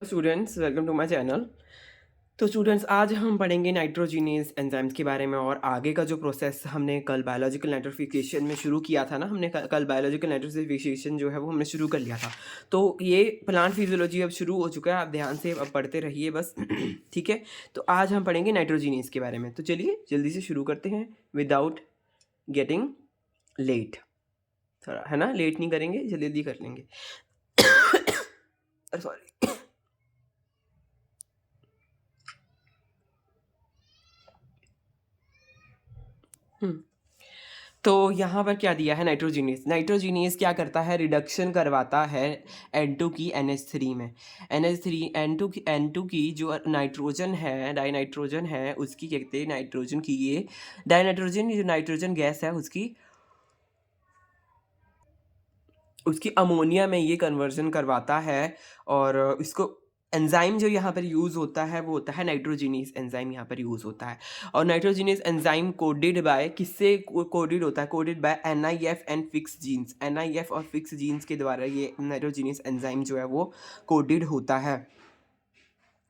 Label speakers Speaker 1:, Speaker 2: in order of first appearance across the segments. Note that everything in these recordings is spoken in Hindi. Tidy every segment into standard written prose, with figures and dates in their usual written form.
Speaker 1: Students welcome to my channel. तो स्टूडेंट्स आज हम पढ़ेंगे नाइट्रोजिनेज एंजाइम्स के बारे में और आगे का जो प्रोसेस हमने कल बायोलॉजिकल नाइट्रोफिकेशन में शुरू किया था ना, हमने कल बायोलॉजिकल नाइट्रोफिकेशन जो है वो हमने शुरू कर लिया था। तो ये प्लांट फिजियोलॉजी अब शुरू हो चुका है, आप ध्यान से अब पढ़ते रहिए बस। ठीक है, तो आज हम पढ़ेंगे नाइट्रोजिनेज के बारे में। तो चलिए जल्दी से शुरू करते हैं विदाउट गेटिंग लेट। थोड़ा है ना, लेट नहीं करेंगे, जल्दी जल्दी कर लेंगे। सॉरी। तो यहाँ पर क्या दिया है, नाइट्रोजिनेस। नाइट्रोजिनेस क्या करता है, रिडक्शन करवाता है N2 की NH3 में। NH3 N2 की जो नाइट्रोजन है, डाई नाइट्रोजन है, उसकी क्या कहते हैं, नाइट्रोजन की ये डाई नाइट्रोजन, जो नाइट्रोजन गैस है उसकी उसकी अमोनिया में ये कन्वर्जन करवाता है। और इसको एंजाइम जो यहाँ पर यूज़ होता है वो होता है नाइट्रोजिनेस एंजाइम, यहाँ पर यूज़ होता है। और नाइट्रोजिनेस एंजाइम कोडेड बाय किससे कोडेड होता है, coded by NIF and fix genes. NIF और फिक्स जीन्स के द्वारा ये नाइट्रोजिनेस एंजाइम जो है वो कोडेड होता है।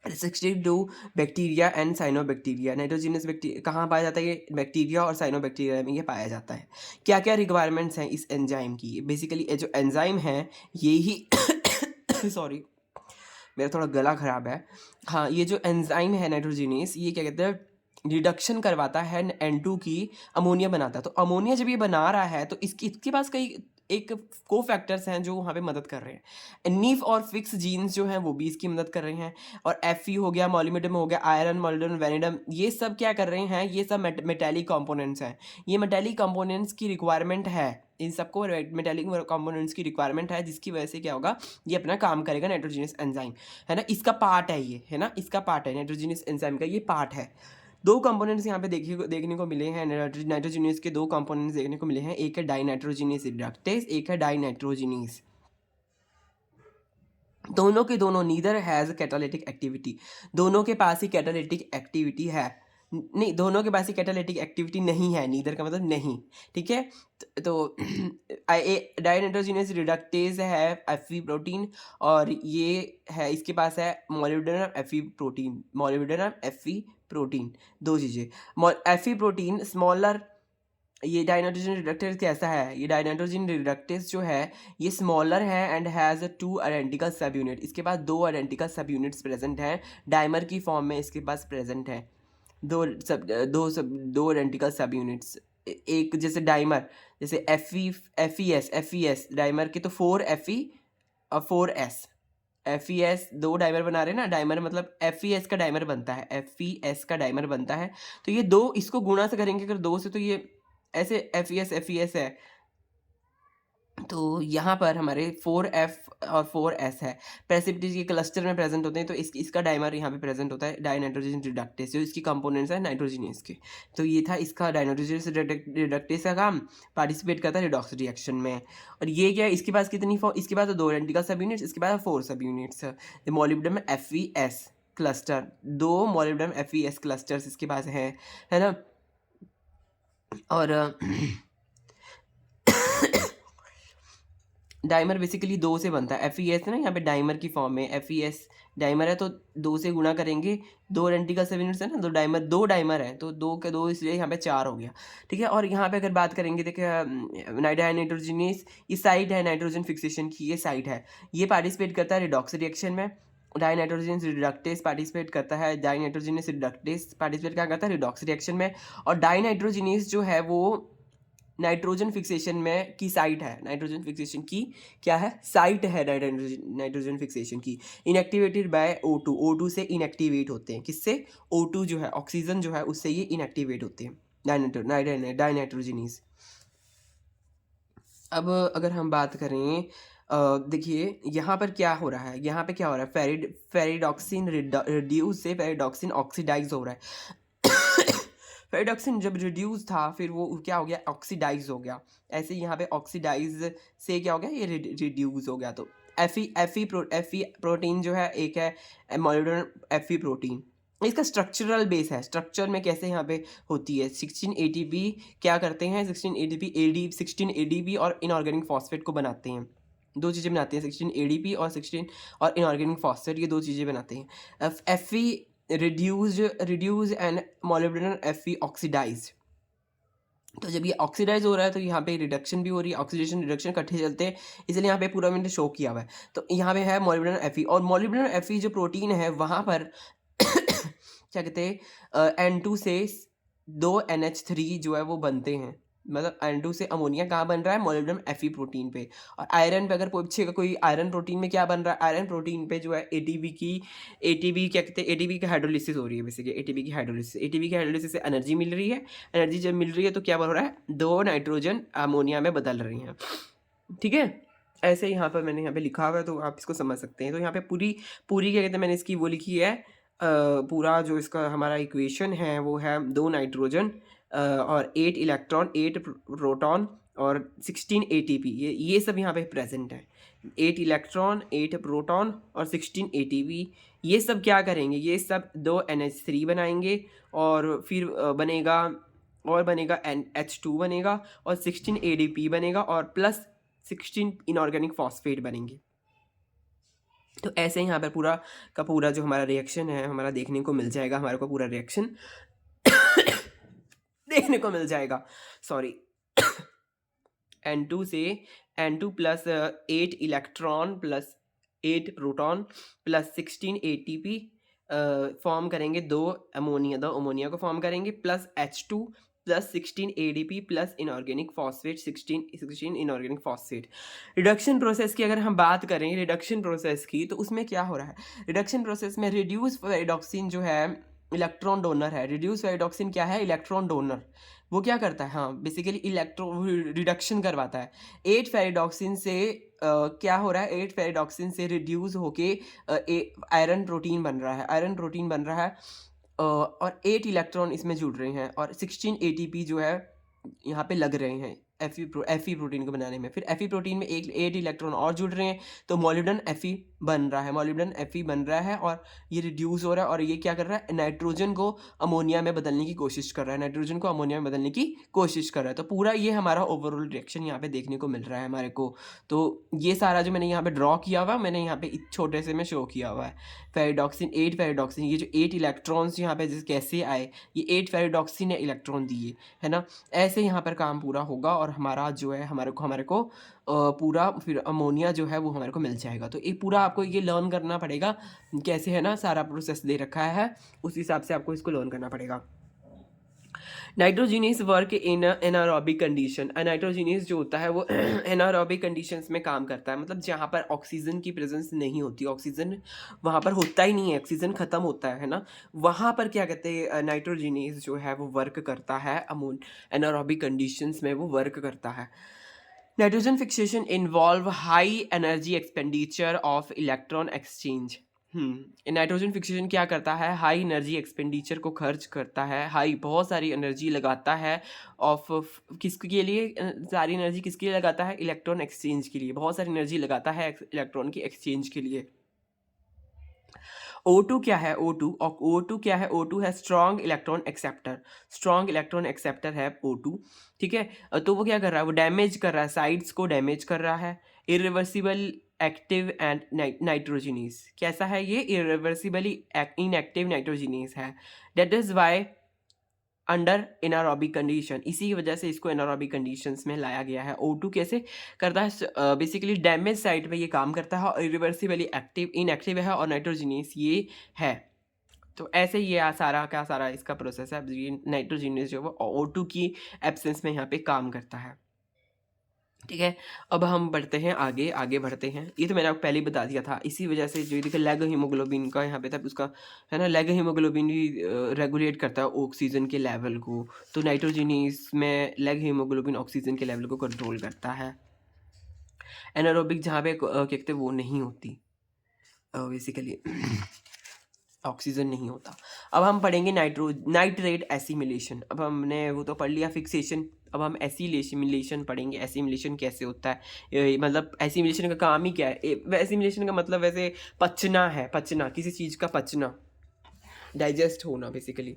Speaker 1: 62 bacteria and cyanobacteria. Nitrogenous bacteria कहाँ पाया जाता है, ये बैक्टीरिया और साइनोबैक्टीरिया में ये पाया जाता है। क्या क्या रिक्वायरमेंट्स हैं इस एंजाइम की, बेसिकली ये जो एंजाइम है ये ही सॉरी मेरा थोड़ा गला ख़राब है। हाँ, ये जो एंजाइम है नाइट्रोजिनेस, ये क्या कहते हैं, रिडक्शन करवाता है N2 की, अमोनिया बनाता है। तो अमोनिया जब ये बना रहा है तो इसके पास कई एक को फैक्टर्स हैं जो वहाँ पे मदद कर रहे हैं। नीफ और फिक्स जीन्स जो हैं वो भी इसकी मदद कर रहे हैं। और Fe हो गया, मोलिब्डेनम हो गया, आयरन, मोलिब्डेनम, वेनेडम, ये सब क्या कर रहे हैं, ये सब मेटेलिक कंपोनेंट्स हैं। ये मेटेलिक कंपोनेंट्स की रिक्वायरमेंट है, इन सबको मेटेलिक कंपोनेंट्स की रिक्वायरमेंट है, जिसकी वजह से क्या होगा, ये अपना काम करेगा नाइट्रोजिनस एंजाइम, है ना। इसका पार्ट है ये, है ना, इसका पार्ट है नाइट्रोजिनस एंजाइम का, ये पार्ट है। दो कंपोनेंट्स यहाँ पे देखने को मिले हैं, नाइट्रोजिनेस के दो कंपोनेंट्स देखने को मिले हैं, एक है डाइनाइट्रोजिनेस रिडक्टेस, एक है डाइनाइट्रोजिनेस। दोनों के दोनों नीदर हैज़ कैटालिटिक एक्टिविटी, दोनों के पास ही कैटालिटिक एक्टिविटी है, नहीं दोनों के पास ही कैटालिटिक एक्टिविटी नहीं है, नीदर का मतलब नहीं। ठीक है, तो डाइनाइट्रोजिनेस रिडक्टेज है Fe प्रोटीन, और ये है इसके पास है molybdenum Fe protein, molybdenum Fe protein, दो चीज़ें। Fe प्रोटीन स्मॉलर, ये डाइनाइट्रोजन रिडक्टेज कैसा है, ये डाइनाइट्रोजन रिडक्टेज जो है ये स्मॉलर है एंड हैज़ 2 आइडेंटिकल सब यूनिट, इसके पास 2 आइडेंटिकल सब यूनिट्स प्रेजेंट हैं, डाइमर की फॉर्म में इसके पास प्रेजेंट है। दो आइडेंटिकल सब यूनिट्स, एक जैसे डाइमर, जैसे FES डाइमर के तो 4 Fe और 4S, FES दो डाइमर बना रहे हैं ना, डाइमर मतलब FES का डाइमर बनता है, FES का डाइमर बनता है। तो ये दो, इसको गुणा से करेंगे अगर दो से, तो ये ऐसे FES है। तो यहाँ पर हमारे 4F और 4S है, प्रेसिपिटेट के क्लस्टर में प्रेजेंट होते हैं, तो इसका डाइमर यहाँ पे प्रेजेंट होता है, डाइनाइट्रोजन रिडक्टेस, जो इसकी कंपोनेंट्स है नाइट्रोजिनेस के। तो ये था इसका डाइनाइट्रोजन रिडक्टेस का काम, पार्टिसिपेट करता है रिडॉक्स रिएक्शन में। और ये क्या है, इसके पास कितनी इसके पास 2 आइडेंटिकल सब यूनिट्स, इसके पास 4 सब units, molybdenum FES cluster, 2 molybdenum FES clusters इसके पास है ना। और डाइमर बेसिकली 2 से बनता है, FES है ना, यहाँ पे डाइमर की फॉर्म में FES डाइमर है, तो 2 से गुणा करेंगे, 2 आइडेंटिकल सब यूनिट्स है ना, दो डाइमर है, तो 2 के 2 इसलिए यहाँ पे 4 हो गया। ठीक है, और यहाँ पे अगर बात करेंगे, देखिए डाइनाइट्रोजिनेस, इस साइड है नाइट्रोजन फिक्सेशन की, ये साइड है, ये पार्टिसिपेट करता है रिडॉक्स रिएक्शन में। डाइनाइट्रोजन रिडक्टेस पार्टिसिपेट करता है, डाइनाइट्रोजिनेस रिडक्टेस पार्टिसिपेट क्या करता है, रिडॉक्स रिएक्शन में। और डाइनाइट्रोजिनेस जो है वो नाइट्रोजन फिक्सेशन में की साइट है, नाइट्रोजन फिक्सेशन की क्या है, साइट है नाइट्रोजन फिक्सेशन की, इनएक्टिवेटेड बाय O2, O2 से इनएक्टिवेट होते हैं, किससे, O2 जो है ऑक्सीजन जो है उससे ये इनएक्टिवेट होते हैं डाइनाइट्रोजिनेस। अब अगर हम बात करें, देखिए यहाँ पर क्या हो रहा है, यहाँ पे क्या हो रहा है, फेरिडॉक्सिन रिड्यूस से फेरिडॉक्सिन ऑक्सीडाइज हो रहा है। फेरिडॉक्सिन जब रिड्यूस था फिर वो क्या हो गया, ऑक्सीडाइज हो गया। ऐसे यहाँ पे ऑक्सीडाइज से क्या हो गया, ये रिड्यूस हो गया। तो एफी प्रोटीन जो है, एक है मोलिब्डेनम Fe प्रोटीन, इसका स्ट्रक्चरल बेस है, स्ट्रक्चर में कैसे यहाँ पे होती है, 16 ATP क्या करते हैं, 16 ATP और इनऑर्गेनिक फॉस्फेट को बनाते हैं, 2 चीज़ें बनाते हैं, 16 एडीपी और 16 और इनऑर्गेनिक फॉस्फेट, ये 2 चीज़ें बनाते हैं। FE reduce and molybdenum FE oxidised. तो जब ये ऑक्सीडाइज हो रहा है तो यहाँ पे रिडक्शन भी हो रही है, ऑक्सीडेशन रिडक्शन इकट्ठे चलते हैं, इसलिए यहाँ पे पूरा मैंने शो किया हुआ है। तो यहाँ पे है मोलिब्डेनम एफई, और मोलिब्डेनम एफई जो प्रोटीन है वहाँ पर क्या कहते हैं, N2 से 2 NH3 जो है वो बनते हैं। मतलब N2 से अमोनिया कहाँ बन रहा है, मोलिब्डेनम एफई प्रोटीन पे। और आयरन पे अगर पूछेगा कोई, आयरन प्रोटीन में क्या बन रहा है, आयरन प्रोटीन पे जो है एटीपी क्या कहते हैं, एटीपी की हाइड्रोलिसिस हो रही है बेसिकली, एटीपी की हाइड्रोलिसिस से एनर्जी मिल रही है। एनर्जी जब मिल रही है तो क्या हो रहा है, 2 नाइट्रोजन अमोनिया में बदल रही हैं। ठीक है, ऐसे यहाँ पर मैंने यहाँ पे लिखा हुआ है तो आप इसको समझ सकते हैं। तो यहाँ पे पूरी पूरी क्या कहते हैं, मैंने इसकी वो लिखी है, पूरा जो इसका हमारा इक्वेशन है वो है 2 नाइट्रोजन और 8 इलेक्ट्रॉन, 8 प्रोटॉन और 16 एटीपी, ये सब यहाँ पे प्रेजेंट है। 8 इलेक्ट्रॉन, 8 प्रोटॉन और 16 एटीपी, ये सब क्या करेंगे, ये सब 2 NH3 बनाएंगे और फिर बनेगा NH2 बनेगा और 16 ADP बनेगा और प्लस 16 इनऑर्गेनिक फॉस्फेट बनेंगे। तो ऐसे यहाँ पर पूरा का पूरा जो हमारा रिएक्शन है हमारा देखने को मिल जाएगा, हमारे को पूरा रिएक्शन देखने को मिल जाएगा। सॉरी, N2 से N2 plus 8 electron plus 8 proton plus 16 ATP form करेंगे, 2 अमोनिया को फॉर्म करेंगे, plus H2 plus 16 ADP plus inorganic phosphate 16 inorganic phosphate. Reduction process की अगर हम बात करें, रिडक्शन प्रोसेस की, तो उसमें क्या हो रहा है, रिडक्शन प्रोसेस में रिड्यूस फेरिडॉक्सिन जो है इलेक्ट्रॉन डोनर है। रिड्यूस फेरिडॉक्सिन क्या है, इलेक्ट्रॉन डोनर। वो क्या करता है, हाँ बेसिकली इलेक्ट्रॉन रिडक्शन करवाता है। 8 फेरिडॉक्सिन से क्या हो रहा है, 8 फेरिडॉक्सिन से रिड्यूस होके आयरन प्रोटीन बन रहा है, और 8 इलेक्ट्रॉन इसमें जुड़ रहे हैं और 16 ATP जो है यहाँ पे लग रहे हैं एफी प्रोटीन को बनाने में। फिर एफी प्रोटीन में 8 इलेक्ट्रॉन और जुड़ रहे हैं, तो मोलिब्डेनम एफी बन रहा है और ये रिड्यूस हो रहा है। और ये क्या कर रहा है, नाइट्रोजन को अमोनिया में बदलने की कोशिश कर रहा है, तो पूरा ये हमारा ओवरऑल रिएक्शन यहाँ पे देखने को मिल रहा है हमारे को। तो ये सारा जो मैंने यहाँ पे ड्रॉ किया हुआ, मैंने यहाँ पे एक छोटे से में शो किया हुआ है। फेरिडॉक्सिन, 8 फेरिडॉक्सिन, ये जो 8 इलेक्ट्रॉन्स यहाँ पे कैसे आए, ये 8 फेरिडॉक्सिन ने इलेक्ट्रॉन दिए, है ना। ऐसे यहाँ पर काम पूरा होगा और हमारा जो है हमारे को पूरा फिर अमोनिया जो है वो हमारे को मिल जाएगा। तो ये पूरा आपको ये लर्न करना पड़ेगा कैसे, है ना, सारा प्रोसेस दे रखा है, उस हिसाब से आपको इसको लर्न करना पड़ेगा। Nitrogenous work in anaerobic condition. Nitrogenous जो होता है वो एनारोबिक कंडीशंस में काम करता है, मतलब जहाँ पर ऑक्सीजन की प्रेजेंस नहीं होती, ऑक्सीजन वहाँ पर होता ही नहीं है, ऑक्सीजन खत्म होता है ना, वहाँ पर क्या कहते हैं, नाइट्रोजीनियस जो है वो वर्क करता है, एनारोबिक कंडीशंस में वो वर्क करता है। Nitrogen fixation involve high energy expenditure of electron exchange. Nitrogen fixation क्या करता है, हाई एनर्जी एक्सपेंडिचर को खर्च करता है, बहुत सारी एनर्जी लगाता है ऑफ किसके लिए, सारी एनर्जी किसके लिए लगाता है, इलेक्ट्रॉन एक्सचेंज के लिए, बहुत सारी एनर्जी लगाता है इलेक्ट्रॉन की एक्सचेंज के लिए। O2 क्या है, O2 क्या है, O2 है स्ट्रॉन्ग इलेक्ट्रॉन एक्सेप्टर है O2, ठीक है। तो वो क्या कर रहा है, वो डैमेज कर रहा है, साइड्स को डैमेज कर रहा है। इरिवर्सिबल एक्टिव एंड नाइट्रोजिनियस, कैसा है ये, इरिवर्सिबली इनएक्टिव नाइट्रोजिनियस है। That is why under anaerobic condition, इसी की वजह से इसको एनारोबिक कंडीशंस में लाया गया है। O2 कैसे करता है, बेसिकली डैमेज साइड पे ये काम करता है और इरिवर्सिबली इनएक्टिव है, और नाइट्रोजिनियस ये है। तो ऐसे ये सारा का सारा इसका प्रोसेस है, ये नाइट्रोजिनियस जो वो O2 की एब्सेंस में यहाँ पे काम करता है, ठीक है। अब हम बढ़ते हैं आगे बढ़ते हैं। ये तो मैंने आपको पहले ही बता दिया था, इसी वजह से जो देखिए लेग हीमोग्लोबिन का यहाँ पे था उसका, है ना, लेग हीमोग्लोबिन भी रेगुलेट करता है ऑक्सीजन के लेवल को। तो नाइट्रोजिनियस में लेग हीमोग्लोबिन ऑक्सीजन के लेवल को कंट्रोल करता है। एनारोबिक जहाँ पे क्या कहते हैं वो नहीं होती, बेसिकली ऑक्सीजन नहीं होता। अब हम पढ़ेंगे नाइट्रेट एसिमिलेशन। अब हमने वो तो पढ़ लिया फिक्सेशन, अब हम एसिमिलेशन पढ़ेंगे। एसिमिलेशन कैसे होता है, मतलब एसिमिलेशन का काम ही क्या है, एसिमिलेशन का मतलब वैसे पचना है, किसी चीज़ का पचना, डाइजेस्ट होना बेसिकली,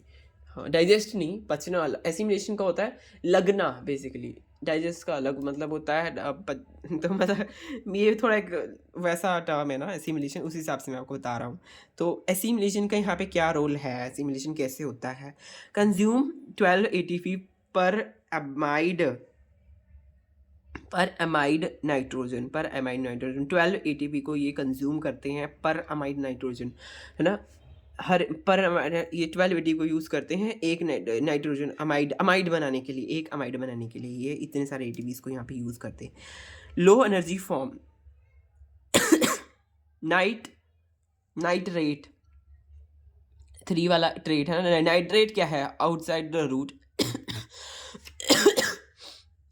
Speaker 1: हाँ, डाइजेस्ट नहीं, पचना वाला। एसिमिलेशन का होता है लगना बेसिकली। डाइजेस्ट का अलग मतलब होता है तो मतलब ये थोड़ा एक वैसा टर्म है ना एसिमिलेशन, उस हिसाब से मैं आपको बता रहा हूँ। तो एसिमिलेशन का यहाँ पे क्या रोल है, एसिमिलेशन कैसे होता है? कंज्यूम 12 एटीपी पर अमाइड पर अमाइड नाइट्रोजन 12 एटीपी को ये कंज्यूम करते हैं पर अमाइड नाइट्रोजन, है ना? हर पर ये 12 एटीपी को यूज़ करते हैं एक नाइट्रोजन अमाइड अमाइड बनाने के लिए, एक अमाइड बनाने के लिए ये इतने सारे एटीपीज को यहाँ पे यूज़ करते हैं। Low energy form night nitrate 3 वाला ट्रेट है ना। नाइट्रेट क्या है? आउटसाइड द रूट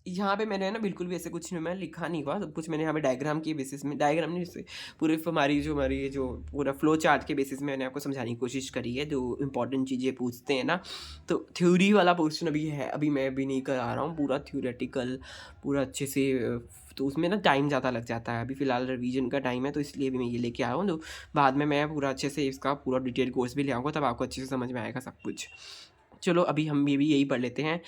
Speaker 1: यहाँ पे मैंने है ना बिल्कुल भी ऐसे कुछ नहीं मैं लिखा नहीं हुआ, सब कुछ मैंने यहाँ पे डायग्राम के बेसिस में, डायग्राम नहीं जैसे पूरे हमारी जो पूरा फ्लो चार्ट के बेसिस में मैंने आपको समझाने की कोशिश करी है, जो इंपॉर्टेंट चीज़ें पूछते हैं ना। तो थ्योरी वाला पोर्शन अभी है, अभी मैं भी नहीं करा रहा हूँ पूरा थ्योरेटिकल, पूरा अच्छे से तो उसमें ना टाइम ज़्यादा लग जाता है। अभी फ़िलहाल रिवीजन का टाइम है, तो इसलिए भी मैं ये लेके आया हूँ। तो बाद में मैं पूरा अच्छे से इसका पूरा डिटेल कोर्स भी ले आऊँगा, तब आपको अच्छे से समझ में आएगा सब कुछ। चलो अभी हम ये भी यही पढ़ लेते हैं।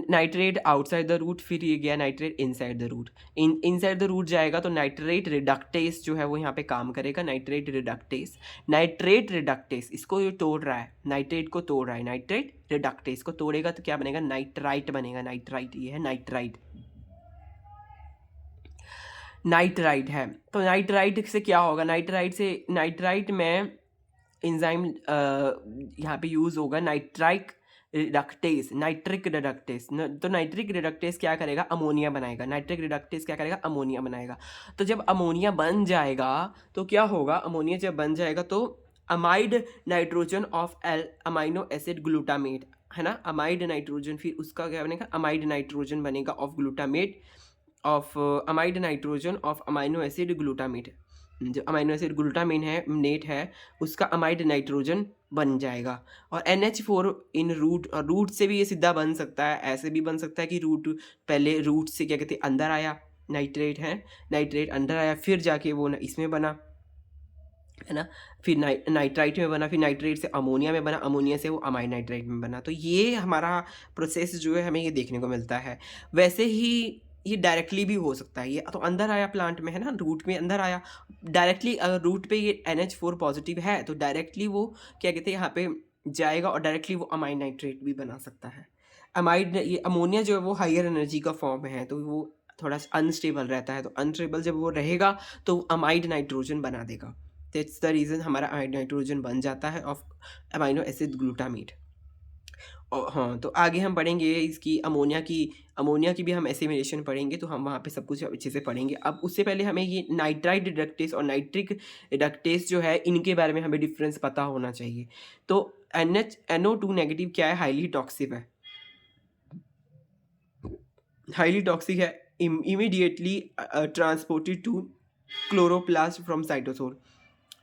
Speaker 1: नाइट्रेट आउटसाइड द रूट, फिर ये गया nitrate inside the root. Inside the root जाएगा तो नाइट्रेट रिडक्टेस जो है वो यहाँ पे काम करेगा। नाइट्रेट रिडक्टेस इसको ये तोड़ रहा है, नाइट्रेट को तोड़ रहा है, नाइट्रेट रिडक्टेस को तोड़ेगा तो क्या बनेगा? नाइट्राइट बनेगा। नाइट्राइट ये है नाइट्राइट, नाइट्राइट है। तो नाइट्राइट से क्या होगा? नाइट्राइट में एंजाइम यहाँ पे यूज़ होगा नाइट्रिक रिडक्टेस तो नाइट्रिक रिडक्टेस क्या करेगा? अमोनिया बनाएगा। नाइट्रिक रिडक्टेस क्या करेगा? अमोनिया बनाएगा। तो जब अमोनिया बन जाएगा तो क्या होगा? अमोनिया जब बन जाएगा तो amide nitrogen of L amino acid glutamate, है ना? अमाइड नाइट्रोजन, फिर उसका क्या बनेगा? अमाइड नाइट्रोजन बनेगा of glutamate of amide nitrogen of amino acid glutamate. जो अमाइनो एसिड ग्लूटामिन है नेट है उसका अमाइड नाइट्रोजन बन जाएगा। और NH4 इन रूट, और रूट से भी ये सीधा बन सकता है, ऐसे भी बन सकता है कि रूट पहले रूट से क्या कहते हैं अंदर आया, नाइट्रेट है, नाइट्रेट अंदर आया, फिर जाके वो इसमें बना, है ना? फिर नाइट्राइट में बना, फिर नाइट्रेट से अमोनिया में बना, अमोनिया से वो अमाइड नाइट्राइट में बना। तो ये हमारा प्रोसेस जो है हमें ये देखने को मिलता है। वैसे ही ये डायरेक्टली भी हो सकता है, ये तो अंदर आया प्लांट में, है ना? रूट में अंदर आया डायरेक्टली। अगर रूट पे ये NH4 पॉजिटिव है तो डायरेक्टली वो क्या कहते हैं यहाँ पे जाएगा और डायरेक्टली वो अमाइड नाइट्रेट भी बना सकता है। अमाइड ये अमोनिया जो है वो हायर एनर्जी का फॉर्म है, तो वो थोड़ा अनस्टेबल रहता है, तो अनस्टेबल जब वो रहेगा तो अमाइड नाइट्रोजन बना देगा। दैट्स द रीज़न हमारा अमाइड नाइट्रोजन बन जाता है ऑफ अमाइनो एसिड ग्लूटामेट। और हाँ, तो आगे हम पढ़ेंगे इसकी अमोनिया की भी हम एसिमिलेशन पढ़ेंगे, तो हम वहाँ पे सब कुछ अच्छे से पढ़ेंगे। अब उससे पहले हमें ये नाइट्राइट रिडक्टेस और नाइट्रिक रिडक्टेस जो है इनके बारे में हमें डिफरेंस पता होना चाहिए। तो NO2 नेगेटिव क्या है? हाईली टॉक्सिक है, हाईली टॉक्सिक है, immediately transported to chloroplast from cytosol.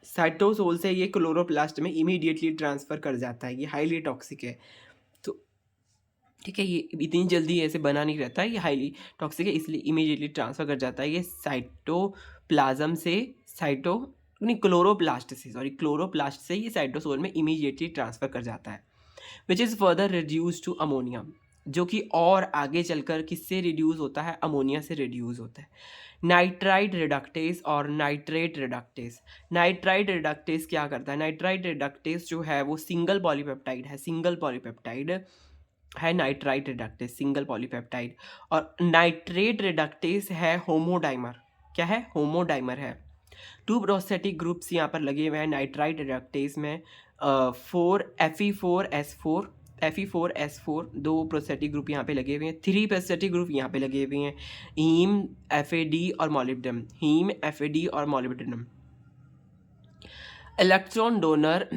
Speaker 1: Cytosol से ये क्लोरोप्लास्ट में इमीडिएटली ट्रांसफ़र कर जाता है, ये हाईली टॉक्सिक है। तो ठीक है, ये इतनी जल्दी ऐसे बना नहीं रहता है, ये हाईली टॉक्सिक है इसलिए इमीडिएटली ट्रांसफ़र कर जाता है। ये साइटोप्लाज्म से क्लोरोप्लास्ट से ये साइटोसोल में इमीडिएटली ट्रांसफ़र कर जाता है, which is further reduce to ammonia, जो कि और आगे चलकर किससे रिड्यूस होता है? अमोनिया से रिड्यूस होता है। नाइट्राइट रिडक्टेस और नाइट्रेट रिडक्टेस। नाइट्राइट रिडक्टेस क्या करता है? नाइट्राइट रिडक्टेस जो है वो सिंगल पॉलीपेप्टाइड है, नाइट्राइट रिडक्टेस सिंगल पॉलीपेप्टाइड। और नाइट्रेट रिडक्टेस है होमोडाइमर। क्या है? होमोडाइमर है। 2 प्रोस्थेटिक ग्रुप्स यहाँ पर लगे हुए हैं नाइट्राइट रिडक्टेस में। 4Fe4S4 2 प्रोस्थेटिक ग्रुप यहाँ पे लगे हुए हैं। 3 प्रोस्थेटिक ग्रुप यहाँ पे लगे हुए हैं, हीम, FAD और molybdenum. Electron donor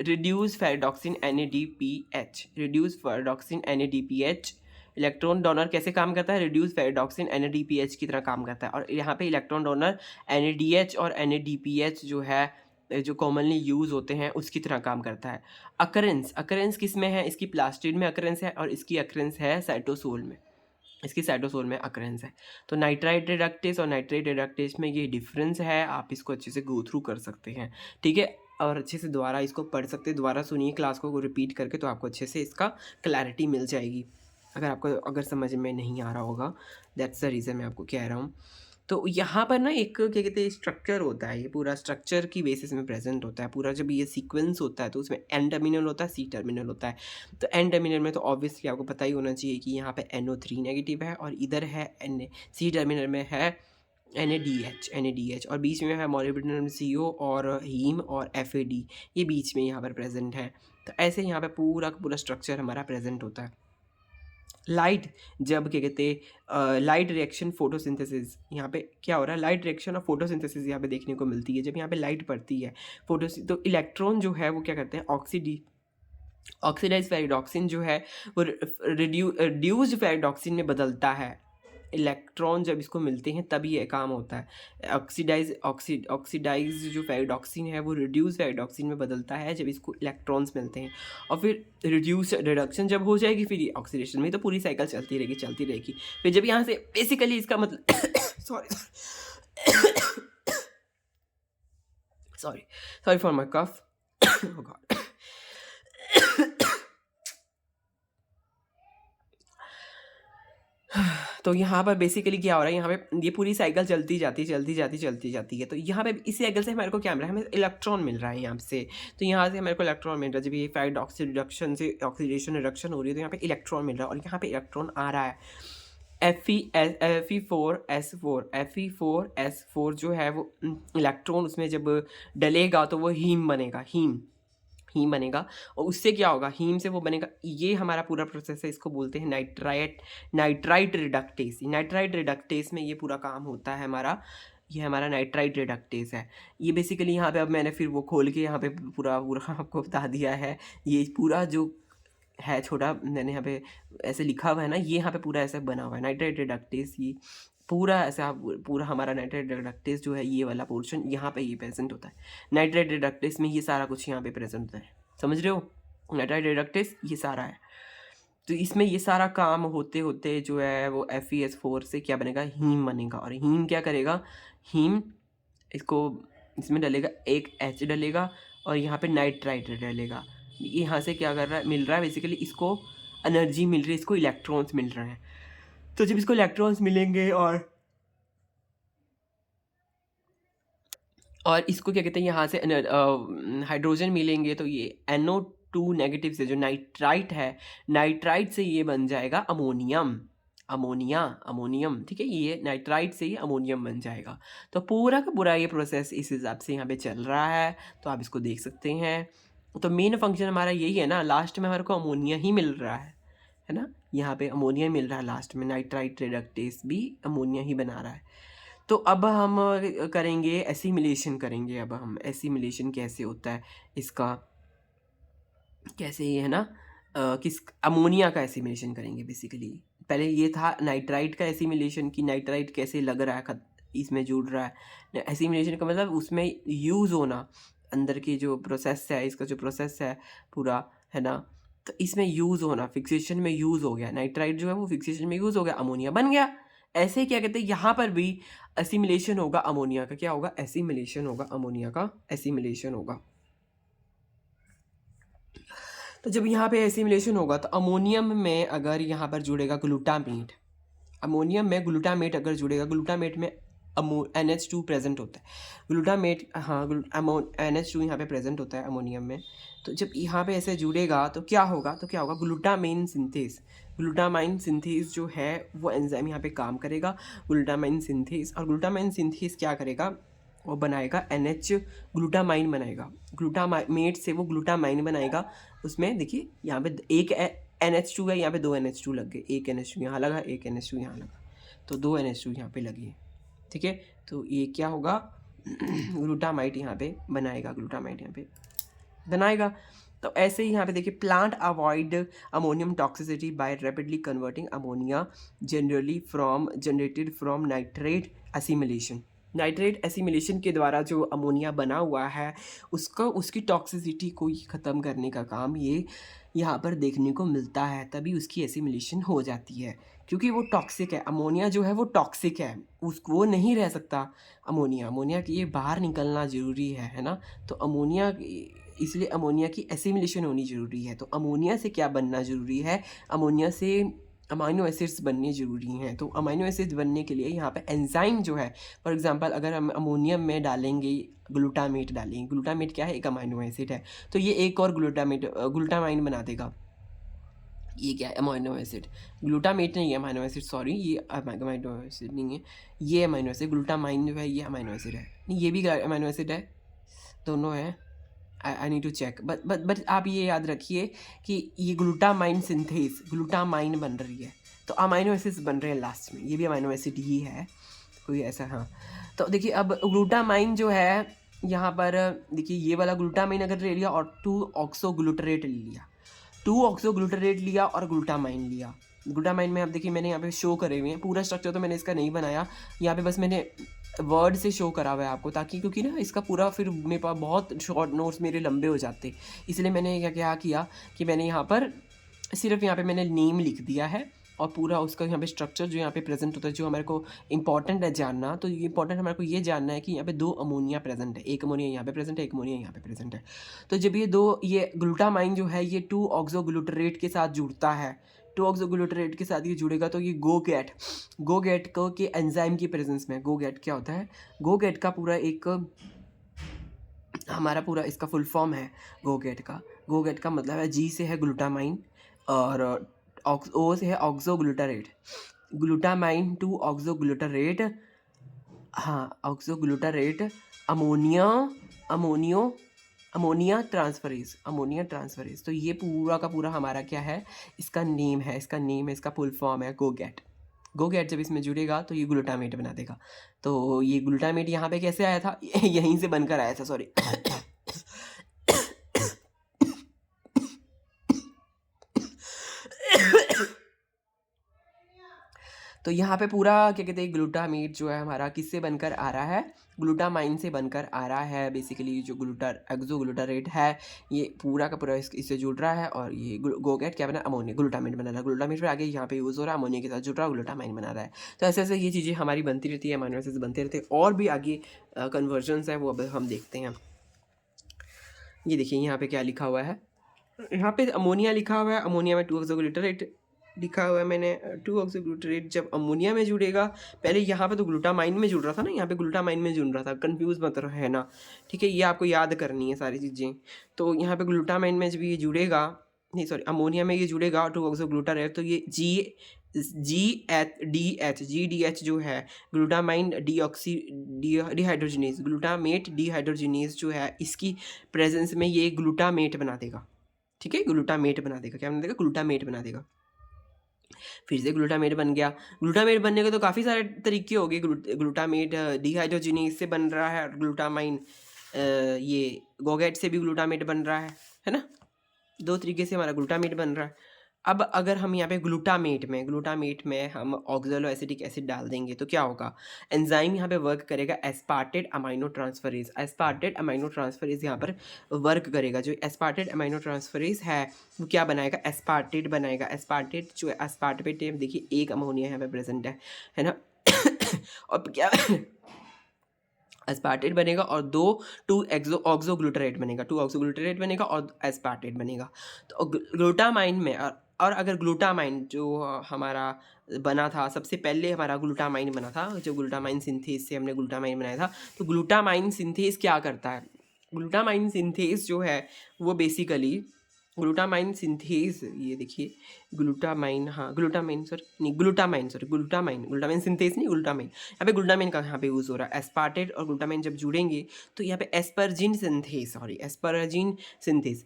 Speaker 1: reduce ferredoxin NADPH। Electron donor कैसे काम करता है? रिड्यूस फेरेडॉक्सिन NADPH की तरह काम करता है। और यहाँ पे इलेक्ट्रॉन डोनर NADH और NADPH जो है जो कॉमनली यूज़ होते हैं उसकी तरह काम करता है। अकरेंस किस में है? इसकी प्लास्टिड में अकरेंस है और इसकी अकरेंस है साइटोसोल में, इसकी साइटोसोल में अकरेंस है। तो नाइट्राइट रिडक्टेस और नाइट्रेट रिडक्टेस में ये डिफरेंस है, आप इसको अच्छे से गो थ्रू कर सकते हैं। ठीक है, और अच्छे से दोबारा इसको पढ़ सकते हैं, दोबारा सुनिए क्लास को रिपीट करके, तो आपको अच्छे से इसका क्लैरिटी मिल जाएगी। अगर समझ में नहीं आ रहा होगा, दैट्स द रीज़न मैं आपको कह रहा हूँ। तो यहाँ पर ना एक क्या कहते हैं स्ट्रक्चर होता है, ये पूरा स्ट्रक्चर की बेसिस में प्रेजेंट होता है पूरा। जब ये सीक्वेंस होता है तो उसमें एन टर्मिनल होता है, सी टर्मिनल होता है। तो एन टर्मिनल में तो ऑब्वियसली आपको पता ही होना चाहिए कि यहाँ पे NO3 नेगेटिव है और इधर है एन, सी टर्मिनल में है NaDH और बीच में है मॉलिब्डेनम CO और हीम और FAD, ये बीच में यहाँ पर प्रेजेंट है। तो ऐसे यहाँ पे पूरा का पूरा स्ट्रक्चर हमारा प्रेजेंट होता है। लाइट, जब क्या कहते हैं लाइट रिएक्शन फोटोसिंथेसिस, यहाँ पे क्या हो रहा है, लाइट रिएक्शन और फोटोसिंथेसिस यहाँ पे देखने को मिलती है। जब यहाँ पे लाइट पड़ती है तो इलेक्ट्रॉन जो है वो क्या करते हैं, ऑक्सीडाइज फेरिडॉक्सिन जो है वो रिड्यूस्ड फेरिडॉक्सिन में बदलता है। इलेक्ट्रॉन जब इसको मिलते हैं तभी ये काम होता है। ऑक्सीडाइज जो फेरिडॉक्सिन है वो रिड्यूस फेरिडॉक्सिन में बदलता है जब इसको इलेक्ट्रॉन्स मिलते हैं। और फिर रिडक्शन जब हो जाएगी फिर ऑक्सीडेशन में, तो पूरी साइकिल चलती रहेगी। फिर जब यहाँ से बेसिकली इसका मतलब सॉरी सॉरी फॉर माई कफ। तो यहाँ पर बेसिकली क्या हो रहा है, यहाँ पे ये पूरी साइकिल चलती जाती है। तो यहाँ पे इसी साइकिल से हमारे को क्या मिल रहा है, हमें इलेक्ट्रॉन मिल रहा है यहाँ से। तो यहाँ से हमारे को इलेक्ट्रॉन मिल रहा है, जब ये फैक्ट ऑक्सीडेशन से ऑक्सीडेशन रिडक्शन हो रही है तो यहाँ पे इलेक्ट्रॉन मिल रहा है और यहाँ पे इलेक्ट्रॉन आ रहा है। Fe4S4 जो है वो इलेक्ट्रॉन उसमें जब डलेगा तो वो हीम बनेगा, हीम बनेगा। और उससे क्या होगा, हीम से वो बनेगा, ये हमारा पूरा प्रोसेस है, इसको बोलते हैं नाइट्राइट रिडक्टेस। नाइट्राइट रिडक्टेस में ये पूरा काम होता है हमारा, ये हमारा नाइट्राइट रिडक्टेस है। ये बेसिकली यहाँ पे अब मैंने फिर वो खोल के यहाँ पे पूरा आपको बता दिया है। ये पूरा जो है छोटा मैंने यहाँ पे ऐसे लिखा हुआ है ना, ये यहाँ पे पूरा ऐसा बना हुआ है नाइट्राइट रिडक्टेस। ये पूरा ऐसा पूरा हमारा नाइट्राइट रिडक्टेस जो है, ये वाला पोर्शन यहाँ पे ये प्रेजेंट होता है। नाइट्राइट रिडक्टेस में ये सारा कुछ यहाँ पे प्रेजेंट होता है, समझ रहे हो। नाइट्राइट रिडक्टेस ये सारा है। तो इसमें ये सारा काम होते होते जो है वो FeS4 से क्या बनेगा, हीम बनेगा। और हीम क्या करेगा, हीम इसको इसमें डलेगा, एक H डलेगा और यहाँ पे नाइट्राइट डलेगा। यहाँ से क्या कर रहा है, मिल रहा है बेसिकली इसको एनर्जी मिल रही है, इसको इलेक्ट्रॉन्स मिल रहे हैं। तो जब इसको इलेक्ट्रॉन्स मिलेंगे और इसको क्या कहते हैं यहाँ से हाइड्रोजन मिलेंगे, तो ये NO2 नेगेटिव से जो नाइट्राइट है, नाइट्राइट से ये बन जाएगा अमोनियम, ठीक है। ये नाइट्राइट से ही अमोनियम बन जाएगा। तो पूरा का पूरा ये प्रोसेस इस हिसाब से यहाँ पे चल रहा है, तो आप इसको देख सकते हैं। तो मेन फंक्शन हमारा यही है ना, लास्ट में हमारे को अमोनिया ही मिल रहा है ना, यहाँ पे अमोनिया मिल रहा है लास्ट में। नाइट्राइट रिडक्टेस भी अमोनिया ही बना रहा है। तो अब हम करेंगे एसिमिलेशन करेंगे। अब हम एसिमिलेशन कैसे होता है इसका, कैसे ये है ना, किस अमोनिया का एसिमिलेशन करेंगे बेसिकली। पहले ये था नाइट्राइट का एसिमिलेशन कि नाइट्राइट कैसे लग रहा है, इसमें जुड़ रहा है। एसिमिलेशन का मतलब उसमें यूज़ होना, अंदर की जो प्रोसेस है, इसका जो प्रोसेस है पूरा, है ना, तो इसमें यूज़ होना, फिक्सेशन में यूज़ हो गया। नाइट्राइट जो है वो फिक्सेशन में यूज़ हो गया, अमोनिया बन गया। ऐसे ही क्या कहते हैं यहाँ पर भी एसिमिलेशन होगा अमोनिया का, क्या होगा, एसिमिलेशन होगा अमोनिया का, एसिमिलेशन होगा। तो जब यहाँ पे एसिमिलेशन होगा तो अमोनियम में अगर यहाँ पर जुड़ेगा ग्लूटामेट, अमोनियम में ग्लूटामेट अगर जुड़ेगा, ग्लूटामेट में NH2 प्रेजेंट होता है। ग्लूटामेट, हाँ, NH2 यहाँ पे प्रेजेंट होता है अमोनियम में। तो जब यहाँ पे ऐसे जुड़ेगा तो क्या होगा, ग्लूटामाइन सिंथेस जो है वो एंजाइम यहाँ पे काम करेगा, ग्लूटामाइन सिंथेस। और ग्लूटामाइन सिंथेस क्या करेगा, वो बनाएगा NH ग्लूटामाइन बनाएगा, ग्लूटामेट से वो ग्लूटामाइन बनाएगा। उसमें देखिए यहाँ पे एक NH2 है, यहाँ पे 2 NH2 लग गए, एक NH2 यहाँ लगा, एक NH2 यहाँ लगा, तो 2 NH2 यहाँ पे लगी, ठीक है। तो ये क्या होगा, ग्लूटामाइट यहाँ पे बनाएगा, ग्लूटामाइट यहाँ पे बनाएगा। तो ऐसे ही यहाँ पे देखिए, plant avoid ammonium toxicity by rapidly converting ammonia generated from nitrate assimilation. Nitrate assimilation के द्वारा जो अमोनिया बना हुआ है उसकी टॉक्सिसिटी को ख़त्म करने का काम ये यहाँ पर देखने को मिलता है, तभी उसकी एसिमिलेशन हो जाती है। क्योंकि वो टॉक्सिक है। अमोनिया जो है वो टॉक्सिक है, उसको वो नहीं रह सकता अमोनिया। अमोनिया के ये बाहर निकलना ज़रूरी है ना? तो अमोनिया इसलिए अमोनिया की एसिमिलेशन होनी ज़रूरी है। तो अमोनिया से क्या बनना ज़रूरी है? अमोनिया से अमाइनो एसिड्स बनने ज़रूरी हैं। तो अमाइनो एसिड्स बनने के लिए यहाँ पे एंजाइम जो है, फॉर एग्ज़ाम्पल अगर हम अमोनियम में डालेंगे ग्लूटामेट डालेंगे, ग्लूटामेट क्या है? एक अमाइनो एसिड है। तो ये एक और ग्लूटामाइन बना देगा। ये क्या है? Amino acid. ग्लूटामेट नहीं है अमाइनो एसिड, सॉरी, ये अमाइनो एसिड नहीं है, ये अमाइनो एसिड। ग्लूटामाइन जो है ये अमाइनो एसिड है। नहीं, ये भी अमाइनो एसिड है, दोनों है। I need to check, but आप ये याद रखिए कि ये ग्लूटामाइन बन रही है, तो अमाइनो एसिड्स बन रहे हैं लास्ट में, ये भी अमाइनो एसिड ही है, कोई ऐसा। हाँ, तो देखिए अब ग्लूटामाइन जो है यहाँ पर, देखिए ये वाला ग्लूटामाइन अगर ले लिया और 2 ऑक्सोग्लूटरेट ले लिया, 2 ऑक्सोग्लूटरेट लिया और ग्लूटामाइन लिया। ग्लूटामाइन में आप देखिए मैंने यहाँ पे शो करे हुए हैं, पूरा स्ट्रक्चर तो मैंने इसका नहीं बनाया, यहाँ पे बस मैंने वर्ड से शो करा हुआ है आपको, ताकि क्योंकि ना इसका पूरा फिर मेरे पास बहुत शॉर्ट नोट्स मेरे लंबे हो जाते, इसलिए मैंने क्या किया कि मैंने यहाँ पर सिर्फ यहाँ पे मैंने नेम लिख दिया है, और पूरा उसका यहाँ पे स्ट्रक्चर जो यहाँ पे प्रेजेंट होता है, जो हमारे को इंपॉर्टेंट है जानना, तो ये इंपॉर्टेंट हमारे को ये जानना है कि यहाँ पे 2 अमोनिया प्रेजेंट है, एक अमोनिया यहाँ पे प्रेजेंट है, एक अमोनिया यहाँ पे प्रेजेंट है। तो जब ये ग्लूटामाइन जो है ये 2 ऑक्सोग्लूटरेट के साथ जुड़ता है, 2 ऑक्सोग्लूटरेट के साथ ये जुड़ेगा, तो ये गोगेट को के एंजाइम की प्रेजेंस में, गोगेट क्या होता है? गोगेट का पूरा एक हमारा पूरा इसका फुल फॉर्म है गोगेट का मतलब है, जी से है ग्लूटामाइन, और ओ से है ऑक्सोग्लूटारेट, ग्लूटामाइन 2 ऑक्सोग्लूटारेट, हाँ ऑक्सोग्लूटारेट अमोनिया, अमोनियो अमोनिया ट्रांसफरेज। तो ये पूरा का पूरा हमारा क्या है? इसका नेम है, इसका फुल फॉर्म है गोगेट जब इसमें जुड़ेगा तो ये ग्लूटामेट बना देगा। तो ये ग्लूटामेट यहाँ पे कैसे आया था? यहीं से बनकर आया था, सॉरी। तो यहाँ पे पूरा क्या कहते हैं, ग्लूटामेट जो है हमारा किससे बनकर आ रहा है? ग्लूटामाइन से बनकर आ रहा है। बेसिकली जो एक्सोग्लूटारेट है ये पूरा का पूरा इससे जुड़ रहा है, और ये गोगेट क्या बना? अमोनिया, ग्लूटामेट बना रहा है। ग्लूटामेट फिर आगे यहाँ पे यूज़ हो रहा है, अमोनिया के साथ जुड़ रहा है, ग्लूटामाइन बना रहा है। तो ऐसे ऐसे ये चीज़ें हमारी बनती रहती है, अमाइनो एसिड्स बनते रहते हैं, और भी आगे कन्वर्जन्स है वो अब हम देखते हैं। ये देखिए यहाँ पे क्या लिखा हुआ है, यहाँ पे अमोनिया लिखा हुआ है, अमोनिया में 2 ऑक्सोग्लूटारेट लिखा हुआ है मैंने। 2 ऑक्सोग्लूटारेट जब अमोनिया में जुड़ेगा, पहले यहाँ पे तो ग्लूटामाइन में जुड़ रहा था ना, यहाँ पे ग्लूटामाइन में जुड़ रहा था, कंफ्यूज मत रहो, है ना? ठीक है, ये आपको याद करनी है सारी चीज़ें। तो यहाँ पे ग्लूटामाइन में जब ये जुड़ेगा, नहीं सॉरी, अमोनिया में ये जुड़ेगा 2 ऑक्सोग्लूटारेट, तो ये जी डी एच जो है, ग्लूटामाइन डिहाइड्रोजिनेज, ग्लूटामेट डिहाइड्रोजिनेज जो है, इसकी प्रेजेंस में ये ग्लूटामेट बना देगा। ठीक है, ग्लूटामेट बना देगा, क्या बना देगा? ग्लूटामेट बना देगा। फिर से ग्लूटामेट बन गया। ग्लूटामेट बनने के तो काफ़ी सारे तरीके हो गए। ग्लूटामेट डिहाइड्रोजिनेज से बन रहा है, और ग्लूटामाइन ये गोगेट से भी ग्लूटामेट बन रहा है ना? 2 तरीके से हमारा ग्लूटामेट बन रहा है। अब अगर हम यहाँ पे ग्लूटामेट में हम ऑक्सैलो एसिटिक एसिड डाल देंगे तो क्या होगा? एंजाइम यहाँ पे वर्क करेगा, एस्पार्टेट अमाइनो ट्रांसफरेज यहाँ पर वर्क करेगा। जो एस्पार्टेट अमाइनो ट्रांसफरेज है वो क्या बनाएगा? एस्पार्टेट बनाएगा। एस्पार्टेट जो है, एस्पार्टेट देखिए एक अमोनिया यहाँ पे प्रेजेंट है ना? और क्या एस्पार्टेट बनेगा, और 2 ऑक्सोग्लूटारेट बनेगा और एस्पार्टेट बनेगा। तो ग्लूटामाइन में और अगर ग्लूटामाइन जो हमारा बना था, सबसे पहले हमारा ग्लूटामाइन बना था, जो ग्लूटामाइन सिंथेस से हमने ग्लूटामाइन बनाया था। तो ग्लूटामाइन सिंथेस क्या करता है? ग्लूटामाइन सिंथेस जो है वो बेसिकली ग्लूटामाइन सिंथेस, ये देखिए ग्लूटामाइन, हाँ ग्लूटामाइन सिंथेस नहीं, ग्लूटामाइन, यहाँ पे ग्लूटामाइन का यहाँ पे यूज़ हो रहा है। एस्पार्टेट और ग्लूटामाइन जब जुड़ेंगे तो यहाँ पे एस्परजिन सिंथेस,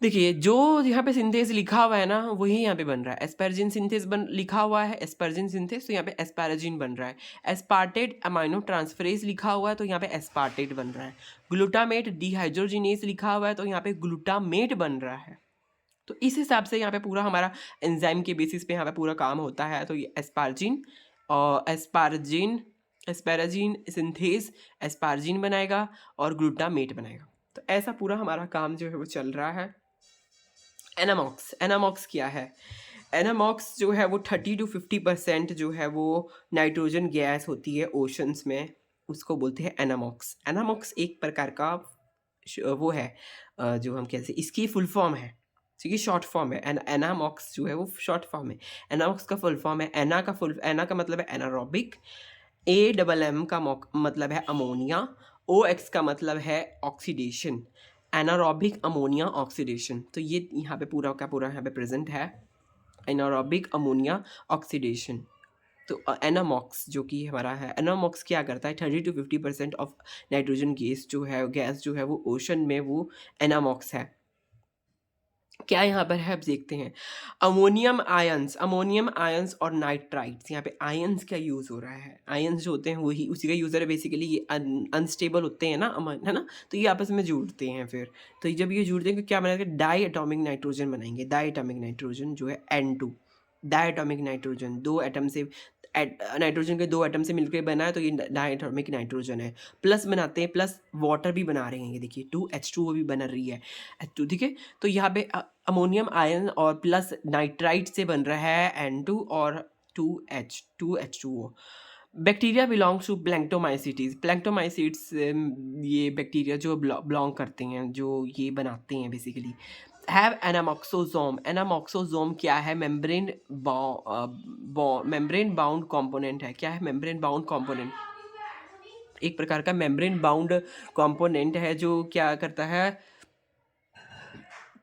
Speaker 1: देखिए जो यहाँ पे सिंथेस लिखा हुआ है ना वही यहाँ पे बन रहा है। एस्परजिन सिंथेस लिखा हुआ है, एस्परजिन सिंथेस, तो यहाँ पे एस्पैराजिन बन रहा है। एस्पार्टेट अमाइनो ट्रांसफरेज लिखा हुआ है तो यहाँ पे एस्पार्टेट बन रहा है। ग्लूटामेट डिहाइड्रोजिनेज लिखा हुआ है तो यहाँ पे ग्लूटामेट बन रहा है। तो इस हिसाब से यहाँ पे पूरा हमारा एंजाइम के बेसिस पे यहाँ पे पूरा काम होता है। तो ये एस्पैराजिन सिंथेस एस्पार्जिन बनाएगा और ग्लूटामेट बनाएगा। तो ऐसा पूरा हमारा काम जो है वो चल रहा है। एनामॉक्स क्या है? एनामॉक्स जो है वो 30 to 50% जो है वो नाइट्रोजन गैस होती है ओशंस में, उसको बोलते हैं एनामॉक्स। एनामॉक्स एक प्रकार का वो है जो हम कहते हैं इसकी फुल फॉर्म है, ठीक है, शॉर्ट फॉर्म है। एनामॉक्स जो है वो शॉर्ट फॉर्म है। एनामॉक्स का फुल फॉर्म है, एना का मतलब है एनारोबिक, ए डबल एम का मतलब है अमोनिया, ओ एक्स का मतलब है ऑक्सीडेशन, एनारोबिक अमोनिया ऑक्सीडेशन। तो ये यहाँ पे पूरा का पूरा यहाँ पे प्रेजेंट है, एनारोबिक अमोनिया ऑक्सीडेशन। तो एनामॉक्स जो कि हमारा है, एनामॉक्स क्या करता है, 30 to 50% ऑफ नाइट्रोजन गैस जो है वो ओशन में वो एनामॉक्स है। क्या यहाँ पर है, अब देखते हैं। अमोनियम आयंस और नाइट्राइट्स, यहाँ पे आयंस का यूज़ हो रहा है। आयंस जो होते हैं वही उसी का यूज़र है बेसिकली। ये अनस्टेबल होते हैं ना, अमन है ना, तो ये आपस में जुड़ते हैं फिर। तो जब ये जुड़ते हैं तो क्या बनाएंगे, डाई एटॉमिक नाइट्रोजन बनाएंगे। डाई एटॉमिक नाइट्रोजन जो है N2, डाई एटॉमिक नाइट्रोजन, दो एटम से नाइट्रोजन के दो एटम से मिलकर बना है, तो ये डाई एटॉमिक नाइट्रोजन है। प्लस बनाते हैं, प्लस वाटर भी बना रहे हैं, ये देखिए 2H2O भी बन रही है, H2, ठीक है। तो यहाँ पे अमोनियम आयन और प्लस नाइट्राइट से बन रहा है N2 और 2H2O। Bacteria belongs to planctomycetes. Planctomycetes ये बैक्टीरिया जो बिलोंग करते हैं, जो ये बनाते हैं बेसिकली। हैव एनामॉक्सोजोम। एनामॉक्सोजोम क्या है, मेम्ब्रेन बाउंड कंपोनेंट है। क्या है, मेम्ब्रेन बाउंड कंपोनेंट, एक प्रकार का मेम्ब्रेन बाउंड कंपोनेंट है जो क्या करता है,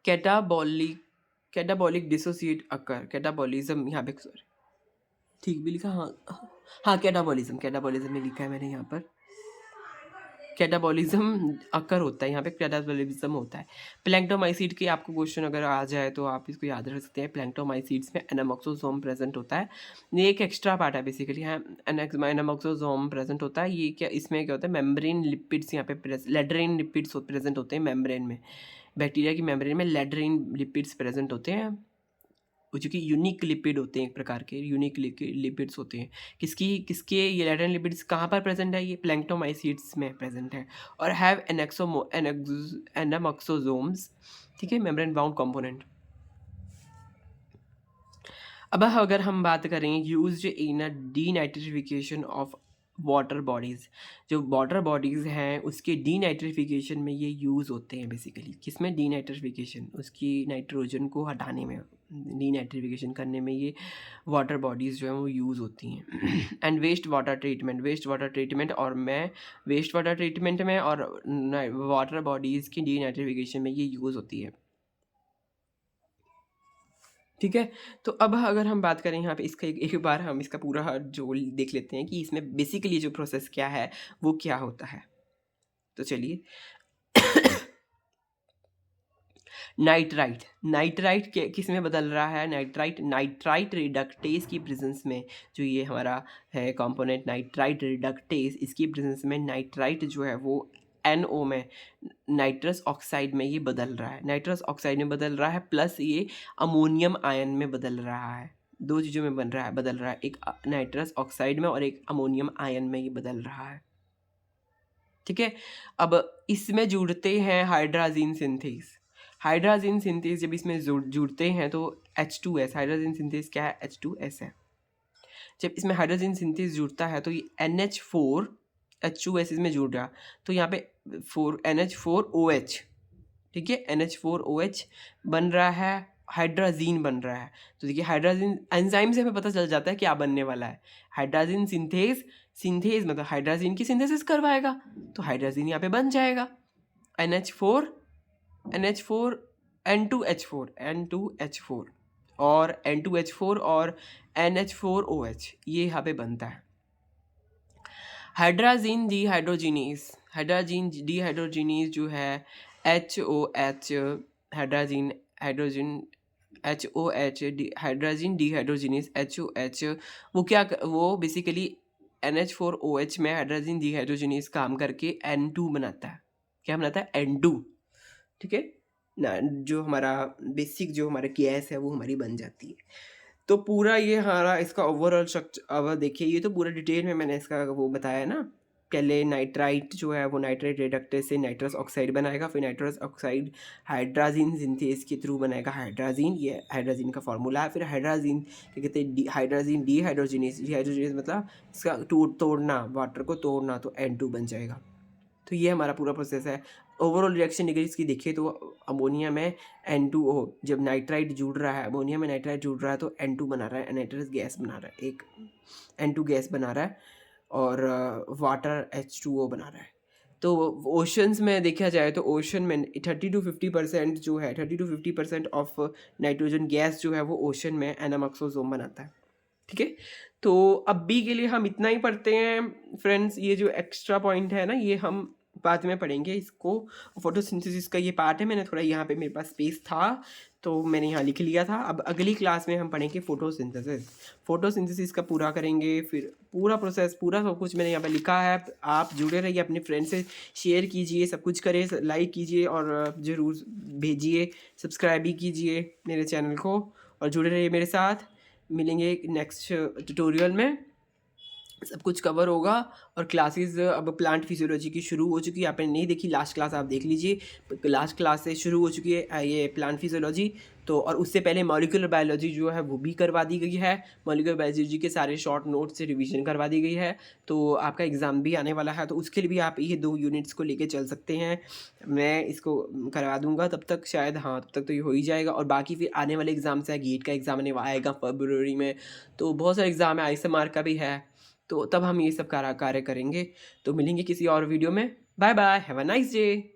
Speaker 1: कैटाबॉलिक डिसोसिएट अकर, कैटाबॉलिज्म यहाँ पे, सॉरी ठीक भी लिखा, हाँ हाँ, कैटाबॉलिज्म में लिखा है मैंने यहाँ पर। कैटाबॉलिज्म अकर होता है यहाँ पे, कैटाबॉलिज्म होता है। प्लैंक्टोमाइसीट के आपको क्वेश्चन अगर आ जाए तो आप इसको याद रख सकते हैं। प्लैंक्टोमाइसीट्स में एनामॉक्सोजोम प्रेजेंट होता है, ये एक एक्स्ट्रा पार्ट है बेसिकली। हाँ, एनामॉक्सोजोम प्रेजेंट होता है। ये क्या, इसमें क्या होता है, मेम्ब्रेन लिपिड्स यहाँ पे लेटरिन लिपिड्स प्रेजेंट होते हैं मेम्ब्रेन में। बैक्टीरिया की मेम्ब्रेन में लेटरिन लिपिड्स प्रेजेंट होते हैं, जो कि यूनिक लिपिड होते हैं, एक प्रकार के यूनिक लिपिड्स होते हैं। किसके ये लेटरिन लिपिड्स कहाँ पर प्रेजेंट है, ये प्लैंक्टोमाइसीट्स में प्रेजेंट है। और हैव एनामॉक्सोजोम्स, ठीक है, मेम्ब्रेन बाउंड कंपोनेंट। अब अगर हम बात करें used in a denitrification of water bodies, जो वाटर बॉडीज़ हैं उसके डीनाइट्रिफिकेशन में ये यूज़ होते हैं बेसिकली। किसमें, डीनाइट्रिफिकेशन, उसकी नाइट्रोजन को हटाने में, डीनाइट्रिफिकेशन करने में ये वाटर बॉडीज़ जो हैं वो यूज़ होती हैं। एंड वेस्ट वाटर ट्रीटमेंट और वेस्ट वाटर ट्रीटमेंट में और वाटर बॉडीज़ की डीनाइट्रिफिकेशन में ये यूज़ होती है, ठीक है। तो अब अगर हम बात करें यहाँ पे इसका एक बार हम इसका पूरा जो देख लेते हैं कि इसमें बेसिकली जो प्रोसेस क्या है वो क्या होता है। तो चलिए, नाइट्राइट किस में बदल रहा है, नाइट्राइट रिडक्टेस की प्रेजेंस में, जो ये हमारा है कंपोनेंट नाइट्राइट रिडक्टेस, इसकी प्रेजेंस में नाइट्राइट जो है वो NO में, नाइट्रस ऑक्साइड में ये बदल रहा है, नाइट्रस ऑक्साइड में बदल रहा है, प्लस ये अमोनियम आयन में बदल रहा है। दो चीज़ों में बदल रहा है, एक नाइट्रस ऑक्साइड में और एक अमोनियम आयन में ये बदल रहा है, ठीक है। अब इसमें जुड़ते हैं हाइड्राजीन सिंथेस। जब इसमें जुड़ते हैं तो H2S, हाइड्राजीन सिंथेस क्या है, H2S है। जब इसमें हाइड्रोजन सिंथेस जुड़ता है तो ये NH4 H2S इसमें जुड़ रहा, तो यहाँ पे NH4OH, ठीक है, NH4OH बन रहा है, हाइड्राजीन बन रहा है। तो देखिए हाइड्राजीन एंजाइम से हमें पता चल जाता है क्या बनने वाला है। हाइड्राजीन सिंथेस मतलब हाइड्राजीन की सिंथेसिस करवाएगा, तो हाइड्राजीन यहाँ पे बन जाएगा NH4 N2H4 और N2H4 और NH4OH, ये यहाँ पे बनता है। हाइड्राजीन डीहाइड्रोजीनेस जो है HOH, hydrogen HOH, hydrazine dehydrogenase HOH, वो बेसिकली NH4OH में हाइड्राजीन डीहाइड्रोजीनेस काम करके N2 बनाता है। क्या बनाता है, N2, ठीक है ना। जो हमारा बेसिक जो हमारा गैस है वो हमारी बन जाती है। तो पूरा ये हमारा इसका ओवरऑल स्ट्रक्चर, अब देखिए ये तो पूरा डिटेल में मैंने इसका वो बताया ना, पहले नाइट्राइट जो है वो नाइट्राइट रिडक्टेज से नाइट्रस ऑक्साइड बनाएगा, फिर नाइट्रस ऑक्साइड हाइड्राजीन सिंथेज के थ्रू बनाएगा हाइड्राजीन, ये हाइड्राजीन का फॉर्मूला है। फिर हाइड्राजीन क्या कहते हैं, हाइड्राजीन डीहाइड्रोजिनेज, डीहाइड्रोजिनेज मतलब इसका तोड़ना, वाटर को तोड़ना, तो N2 बन जाएगा। तो ये हमारा पूरा प्रोसेस है। ओवरऑल रिएक्शन अगर इसकी देखें तो अमोनिया में N2O, जब नाइट्राइट जुड़ रहा है, अमोनिया में नाइट्राइट जुड़ रहा है तो N2 बना रहा है, नाइट्रस गैस बना रहा है, एक N2 गैस बना रहा है, और वाटर H2O बना रहा है। तो ओशंस में देखा जाए तो ओशन में 30-50% जो है, 30-50% ऑफ नाइट्रोजन गैस जो है वो ओशन में एनामॉक्सोजोम बनाता है। ठीक है, तो अभी के लिए हम इतना ही पढ़ते हैं फ्रेंड्स। ये जो एक्स्ट्रा पॉइंट है ना, ये हम बाद में पढ़ेंगे इसको। फोटोसिंथेसिस का ये पार्ट है, मैंने थोड़ा यहाँ पे मेरे पास स्पेस था तो मैंने यहाँ लिख लिया था। अब अगली क्लास में हम पढ़ेंगे फोटोसिंथेसिस। फोटोसिंथेसिस का पूरा करेंगे, फिर पूरा प्रोसेस, पूरा सब कुछ मैंने यहाँ पे लिखा है। आप जुड़े रहिए, अपने फ्रेंड से शेयर कीजिए, सब कुछ करें, लाइक कीजिए और ज़रूर भेजिए, सब्सक्राइब भी कीजिए मेरे चैनल को, और जुड़े रहिए मेरे साथ। मिलेंगे नेक्स्ट ट्यूटोरियल में, सब कुछ कवर होगा। और क्लासेस अब प्लांट फिजियोलॉजी की शुरू हो चुकी है, आपने नहीं देखी लास्ट क्लास, आप देख लीजिए। लास्ट क्लास से शुरू हो चुकी है ये प्लांट फिजियोलॉजी। तो और उससे पहले मॉलिक्यूलर बायोलॉजी जो है वो भी करवा दी गई है। मॉलिक्यूलर बायोलॉजी के सारे शॉर्ट नोट्स से रिवीजन करवा दी गई है। तो आपका एग्ज़ाम भी आने वाला है, तो उसके लिए भी आप ये 2 यूनिट्स को लेके चल सकते हैं। मैं इसको करवा दूंगा तब तक, शायद, हाँ तब तक तो ये हो ही जाएगा। और बाकी फिर आने वाले एग्ज़ाम्स है, गेट का एग्ज़ाम आएगा फरवरी में, तो बहुत सारे एग्ज़ाम है, ISMR का भी है, तो तब हम ये सब कार्य करेंगे। तो मिलेंगे किसी और वीडियो में। Bye bye, have a nice day.